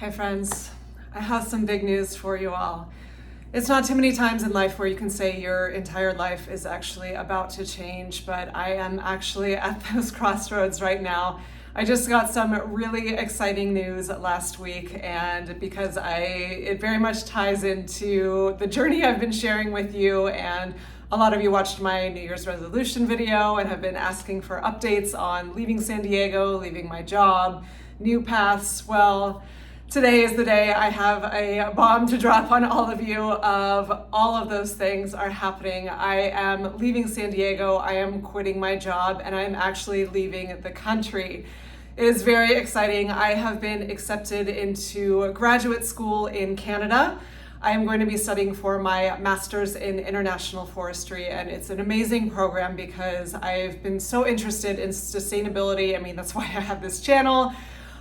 Hey friends, I have some big news for you all. It's not too many times in life where you can say your entire life is actually about to change, but I am actually at those crossroads right now. I just got some really exciting news last week, and because it very much ties into the journey I've been sharing with you, and a lot of you watched my New Year's resolution video and have been asking for updates on leaving San Diego, leaving my job, new paths. Well, today is the day I have a bomb to drop on all of you of all of those things are happening. I am leaving San Diego, I am quitting my job, and I'm actually leaving the country. It is very exciting. I have been accepted into graduate school in Canada. I am going to be studying for my master's in international forestry, and it's an amazing program because I've been so interested in sustainability. I mean, that's why I have this channel.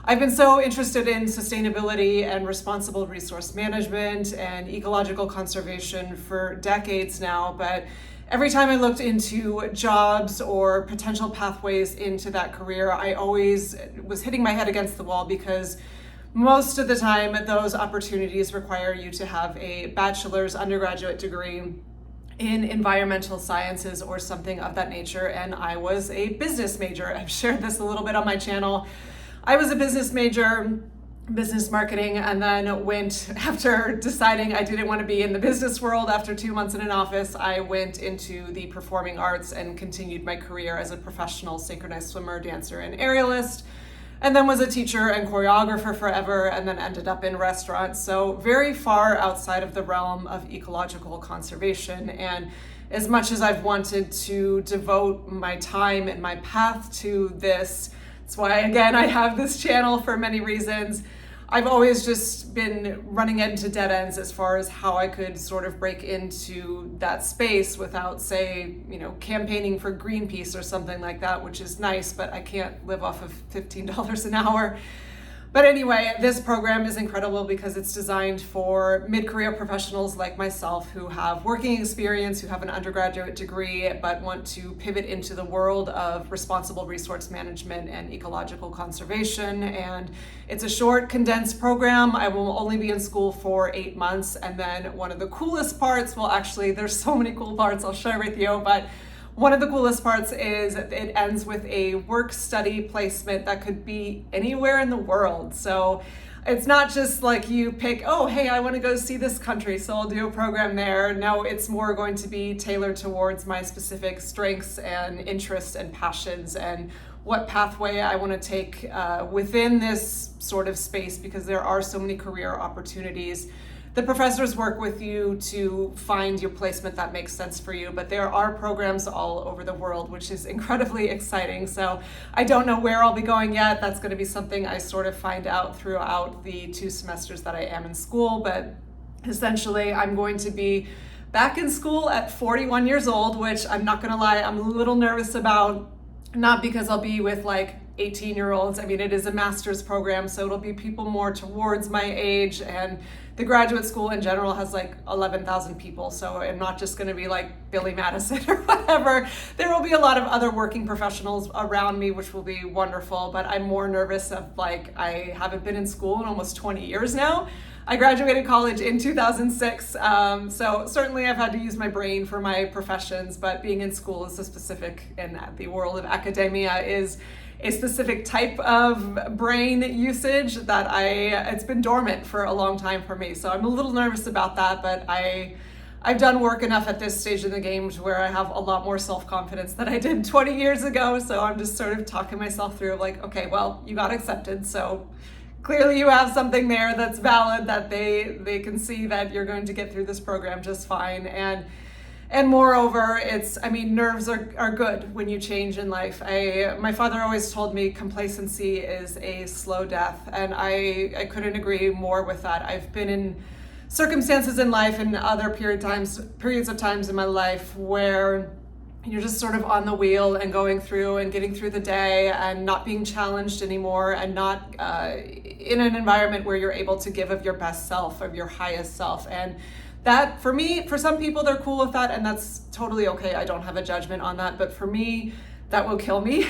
I've been so interested in sustainability and responsible resource management and ecological conservation for decades now, but every time I looked into jobs or potential pathways into that career, I always was hitting my head against the wall because most of the time those opportunities require you to have a bachelor's undergraduate degree in environmental sciences or something of that nature, and I was a business major. I've shared this a little bit on my channel. I was a business major, business marketing, and then went, after deciding I didn't want to be in the business world after 2 months in an office, I went into the performing arts and continued my career as a professional synchronized swimmer, dancer, and aerialist, and then was a teacher and choreographer forever, and then ended up in restaurants. So very far outside of the realm of ecological conservation. And as much as I've wanted to devote my time and my path to this, that's why, again, I have this channel for many reasons. I've always just been running into dead ends as far as how I could sort of break into that space without, say, campaigning for Greenpeace or something like that, which is nice, but I can't live off of $15 an hour. But anyway, this program is incredible because it's designed for mid-career professionals like myself who have working experience, who have an undergraduate degree, but want to pivot into the world of responsible resource management and ecological conservation. And it's a short, condensed program. I will only be in school for 8 months. And then one of the coolest parts, well, actually, there's so many cool parts I'll share with you, but one of the coolest parts is it ends with a work-study placement that could be anywhere in the world. So it's not just like you pick, oh, hey, I want to go see this country, so I'll do a program there. No, it's more going to be tailored towards my specific strengths and interests and passions and what pathway I want to take within this sort of space, because there are so many career opportunities. The professors work with you to find your placement that makes sense for you, but there are programs all over the world, which is incredibly exciting. So I don't know where I'll be going yet. That's going to be something I sort of find out throughout the 2 semesters that I am in school, but essentially I'm going to be back in school at 41 years old, which I'm not going to lie, I'm a little nervous about, not because I'll be with like 18-year-olds. I mean, it is a master's program, so it'll be people more towards my age, and the graduate school in general has like 11,000 people, so I'm not just going to be like Billy Madison or whatever. There will be a lot of other working professionals around me, which will be wonderful, but I'm more nervous of like, I haven't been in school in almost 20 years now. I graduated college in 2006, so certainly I've had to use my brain for my professions, but being in school is a specific, in the world of academia, is a specific type of brain usage that it's been dormant for a long time for me. So I'm a little nervous about that, but I've done work enough at this stage in the game to where I have a lot more self-confidence than I did 20 years ago. So I'm just sort of talking myself through like, okay, well, you got accepted, so clearly you have something there that's valid, that they can see that you're going to get through this program just fine. And moreover, nerves are good when you change in life. My father always told me complacency is a slow death, and I couldn't agree more with that. I've been in circumstances in life and other periods of times in my life where you're just sort of on the wheel and going through and getting through the day and not being challenged anymore, and not in an environment where you're able to give of your best self, of your highest self. And that, for me, for some people, they're cool with that, and that's totally okay. I don't have a judgment on that. But for me, that will kill me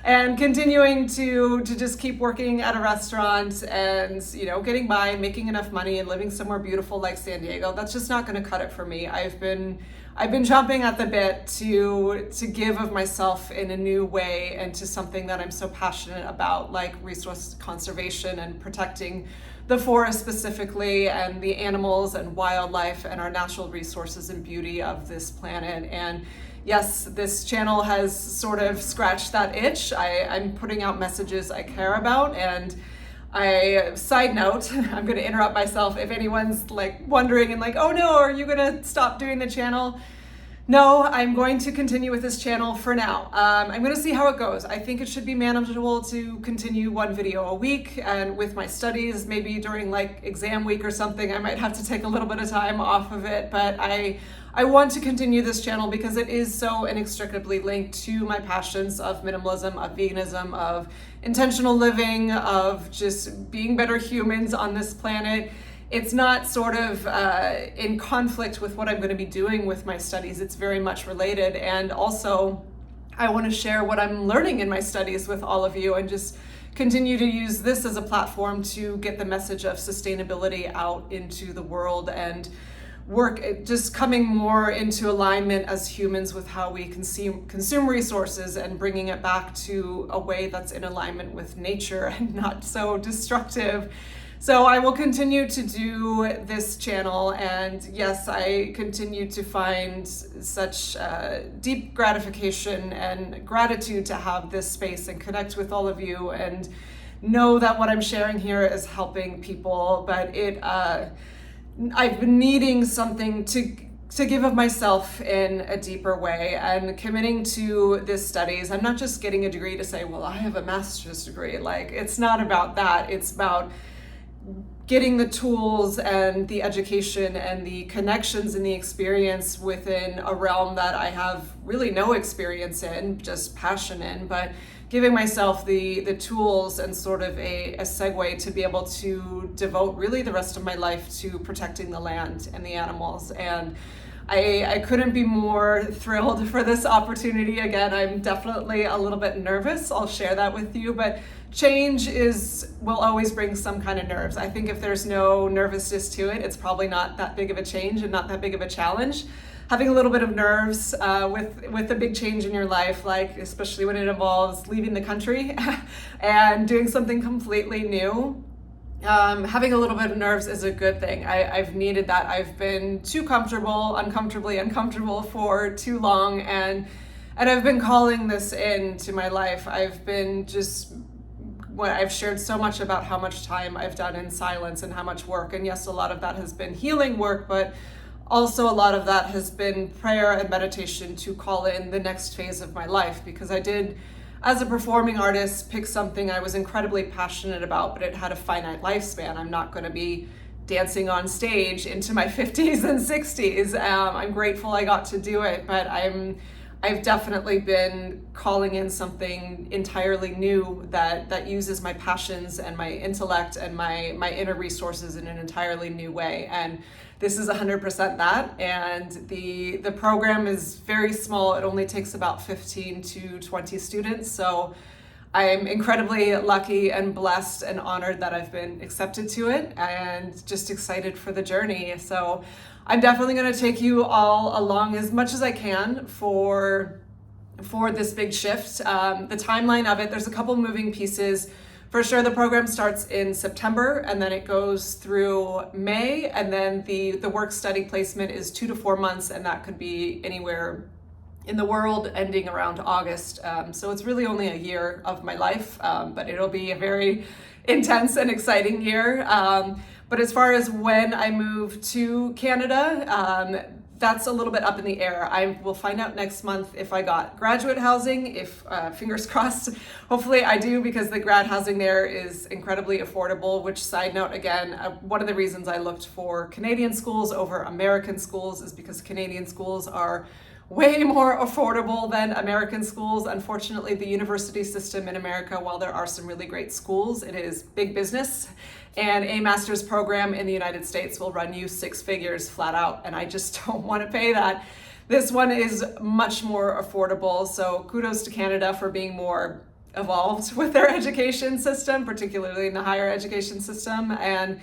and continuing to just keep working at a restaurant and, you know, getting by, making enough money and living somewhere beautiful like San Diego, that's just not going to cut it for me. I've been chomping at the bit to give of myself in a new way and to something that I'm so passionate about, like resource conservation and protecting the forest specifically, and the animals and wildlife and our natural resources and beauty of this planet. And yes, this channel has sort of scratched that itch. I'm putting out messages I care about, and side note, I'm going to interrupt myself if anyone's like wondering and like, oh no, are you going to stop doing the channel? No, I'm going to continue with this channel for now. I'm going to see how it goes. I think it should be manageable to continue one video a week, and with my studies, maybe during like exam week or something, I might have to take a little bit of time off of it, but I want to continue this channel because it is so inextricably linked to my passions of minimalism, of veganism, of intentional living, of just being better humans on this planet. It's not sort of in conflict with what I'm going to be doing with my studies. It's very much related. And also, I want to share what I'm learning in my studies with all of you and just continue to use this as a platform to get the message of sustainability out into the world and work just coming more into alignment as humans with how we consume resources and bringing it back to a way that's in alignment with nature and not so destructive. So I will continue to do this channel, and yes, I continue to find such deep gratification and gratitude to have this space and connect with all of you and know that what I'm sharing here is helping people, but I've been needing something to give of myself in a deeper way and committing to this studies. I'm not just getting a degree to say, well, I have a master's degree. Like, it's not about that. It's about getting the tools and the education and the connections and the experience within a realm that I have really no experience in, just passion in, but giving myself the tools and sort of a segue to be able to devote really the rest of my life to protecting the land and the animals. And I couldn't be more thrilled for this opportunity. Again, I'm definitely a little bit nervous. I'll share that with you, but change will always bring some kind of nerves. I think if there's no nervousness to it, it's probably not that big of a change and not that big of a challenge. Having a little bit of nerves with a big change in your life, like especially when it involves leaving the country and doing something completely new, having a little bit of nerves is a good thing. I've needed that. I've been too uncomfortably uncomfortable for too long, and I've been calling this into my life. I've shared so much about how much time I've done in silence and how much work, and yes, a lot of that has been healing work, but also a lot of that has been prayer and meditation to call in the next phase of my life, because I did, as a performing artist, pick something I was incredibly passionate about, but it had a finite lifespan. I'm not going to be dancing on stage into my 50s and 60s. I'm grateful I got to do it, but I've definitely been calling in something entirely new that uses my passions and my intellect and my inner resources in an entirely new way. And this is 100% that. And the program is very small. It only takes about 15 to 20 students. So I'm incredibly lucky and blessed and honored that I've been accepted to it, and just excited for the journey. So I'm definitely going to take you all along as much as I can for this big shift. The timeline of it, there's a couple moving pieces. For sure, the program starts in September, and then it goes through May, and then the work study placement is 2 to 4 months, and that could be anywhere in the world, ending around August. So it's really only a year of my life, but it'll be a very intense and exciting year. But as far as when I move to Canada, that's a little bit up in the air. I will find out next month if I got graduate housing, if fingers crossed, hopefully I do, because the grad housing there is incredibly affordable, which, side note, again, one of the reasons I looked for Canadian schools over American schools is because Canadian schools are way more affordable than American schools. Unfortunately, the university system in America, while there are some really great schools, it is big business. And a master's program in the United States will run you 6 figures flat out, and I just don't want to pay that. This one is much more affordable. So kudos to Canada for being more evolved with their education system, particularly in the higher education system. And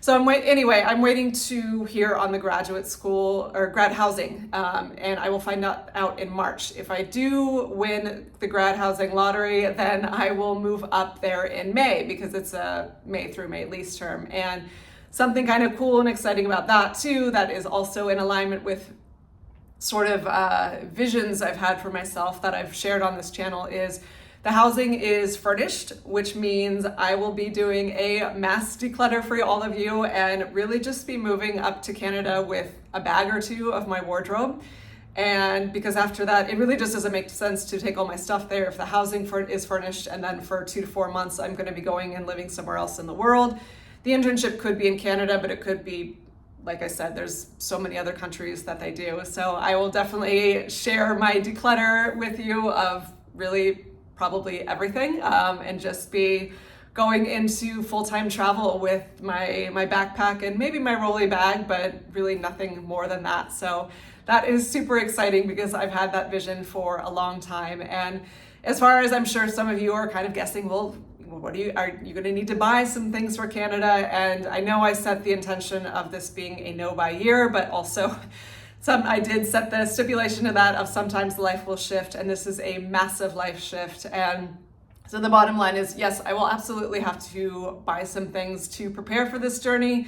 so I'm waiting to hear on the graduate school or grad housing, and I will find out in March. If I do win the grad housing lottery, then I will move up there in May, because it's a May through May lease term. And something kind of cool and exciting about that too, that is also in alignment with sort of visions I've had for myself that I've shared on this channel, is the housing is furnished, which means I will be doing a mass declutter for all of you and really just be moving up to Canada with a bag or two of my wardrobe. And because after that, it really just doesn't make sense to take all my stuff there if the housing is furnished, and then for 2 to 4 months, I'm going to be going and living somewhere else in the world. The internship could be in Canada, but it could be, like I said, there's so many other countries that they do. So I will definitely share my declutter with you of really probably everything, and just be going into full-time travel with my backpack and maybe my rolly bag, but really nothing more than that. So that is super exciting because I've had that vision for a long time. And as far as I'm sure some of you are kind of guessing, well, are you going to need to buy some things for Canada? And I know I set the intention of this being a no buy year, but also I did set the stipulation of that of sometimes life will shift, and this is a massive life shift. And so the bottom line is, yes, I will absolutely have to buy some things to prepare for this journey.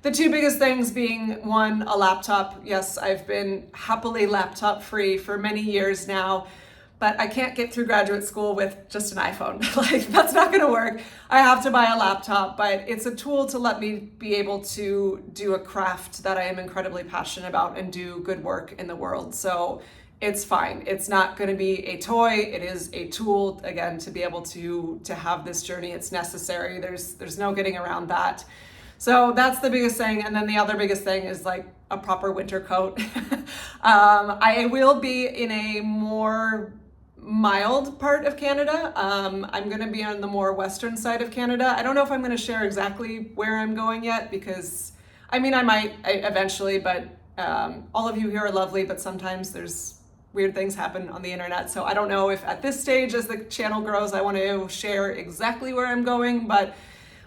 The 2 biggest things being, one, a laptop. Yes, I've been happily laptop free for many years now, but I can't get through graduate school with just an iPhone. Like, that's not gonna work. I have to buy a laptop, but it's a tool to let me be able to do a craft that I am incredibly passionate about and do good work in the world. So it's fine. It's not gonna be a toy. It is a tool, again, to be able to have this journey. It's necessary. There's no getting around that. So that's the biggest thing. And then the other biggest thing is like a proper winter coat. I will be in a more mild part of Canada. I'm going to be on the more western side of Canada. I don't know if I'm going to share exactly where I'm going yet, because I might eventually, but all of you here are lovely, but sometimes there's weird things happen on the internet. So I don't know if at this stage, as the channel grows, I want to share exactly where I'm going, but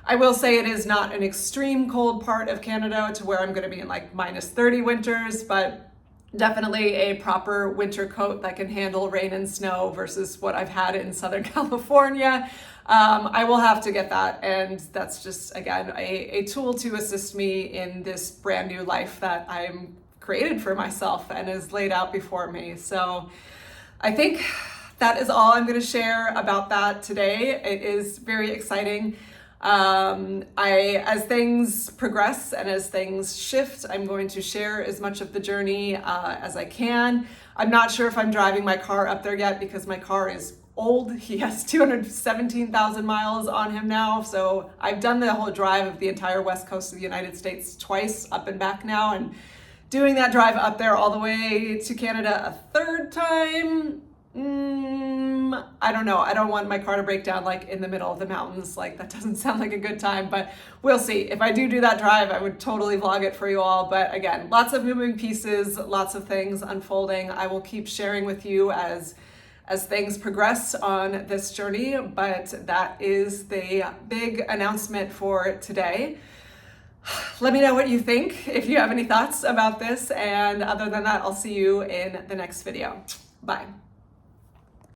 I will say it is not an extreme cold part of Canada to where I'm going to be in like -30 winters, but definitely a proper winter coat that can handle rain and snow versus what I've had in Southern California. I will have to get that, and that's just, again, a tool to assist me in this brand new life that I'm created for myself and is laid out before me. So I think that is all I'm going to share about that today. It is very exciting. As things progress and as things shift, I'm going to share as much of the journey as I can. I'm not sure if I'm driving my car up there yet because my car is old. He has 217,000 miles on him now. So I've done the whole drive of the entire west coast of the United States twice, up and back now. And doing that drive up there all the way to Canada a 3rd time, I don't know. I don't want my car to break down like in the middle of the mountains. Like, that doesn't sound like a good time, but we'll see. If I do that drive, I would totally vlog it for you all. But again, lots of moving pieces, lots of things unfolding. I will keep sharing with you as things progress on this journey, but that is the big announcement for today. Let me know what you think, if you have any thoughts about this. And other than that, I'll see you in the next video. Bye.